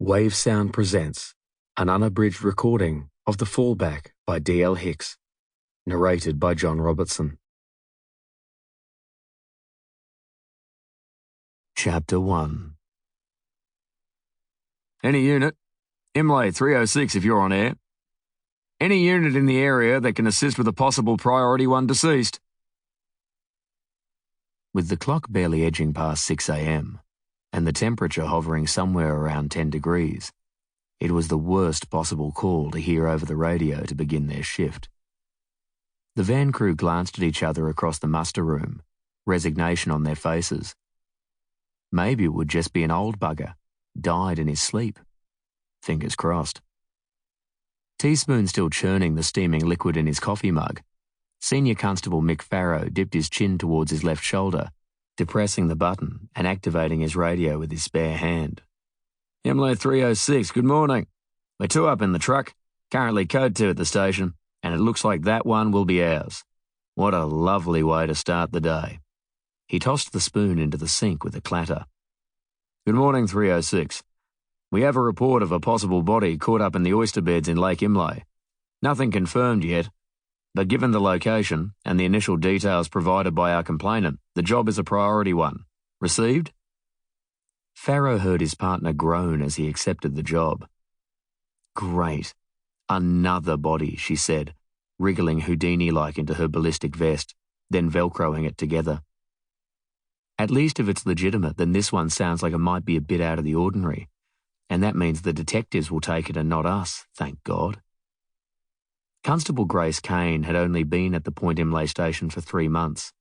Wavesound presents an unabridged recording of The Fallback by L Hicks, narrated by John Robertson. Chapter 1. Any unit, Imlay 306 if you're on air. Any unit in the area that can assist with a possible priority 1 deceased. With the clock barely edging past 6 a.m. and the temperature hovering somewhere around 10 degrees, it was the worst possible call to hear over the radio to begin their shift. The van crew glanced at each other across the muster room, resignation on their faces. Maybe it would just be an old bugger, died in his sleep. Fingers crossed. Teaspoon still churning the steaming liquid in his coffee mug, Senior Constable Mick Farrow dipped his chin towards his left shoulder, depressing the button and activating his radio with his spare hand. Imlay 306, good morning. We're 2 up in the truck, currently code 2 at the station, and it looks like that one will be ours. What a lovely way to start the day. He tossed the spoon into the sink with a clatter. Good morning, 306. We have a report of a possible body caught up in the oyster beds in Lake Imlay. Nothing confirmed yet, but given the location and the initial details provided by our complainant, the job is a priority 1. Received? Farrow heard his partner groan as he accepted the job. Great. Another body, she said, wriggling Houdini-like into her ballistic vest, then velcroing it together. At least if it's legitimate, then this one sounds like it might be a bit out of the ordinary, and that means the detectives will take it and not us, thank God. Constable Grace Kane had only been at the Point Imlay station for 3 months,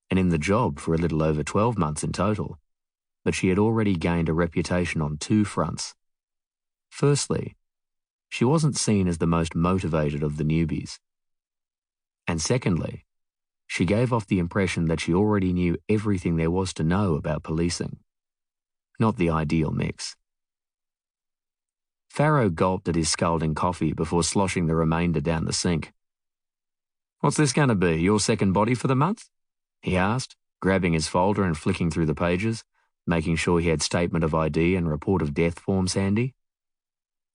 and in the job for a little over 12 months in total, but she had already gained a reputation on 2 fronts. Firstly, she wasn't seen as the most motivated of the newbies. And secondly, she gave off the impression that she already knew everything there was to know about policing. Not the ideal mix. Farrow gulped at his scalding coffee before sloshing the remainder down the sink. What's this going to be, your second body for the month? He asked, grabbing his folder and flicking through the pages, making sure he had statement of ID and report of death forms handy.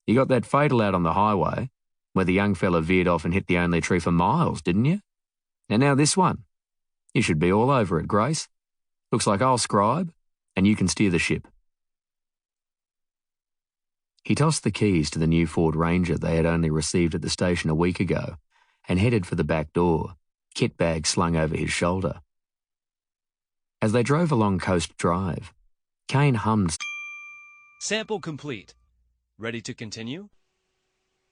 You got that fatal out on the highway, where the young fella veered off and hit the only tree for miles, didn't you? And now this one. You should be all over it, Grace. Looks like I'll scribe, and you can steer the ship. He tossed the keys to the new Ford Ranger they had only received at the station a week ago and headed for the back door, kit bag slung over his shoulder. As they drove along Coast Drive, Kane hummed. Sample complete. Ready to continue?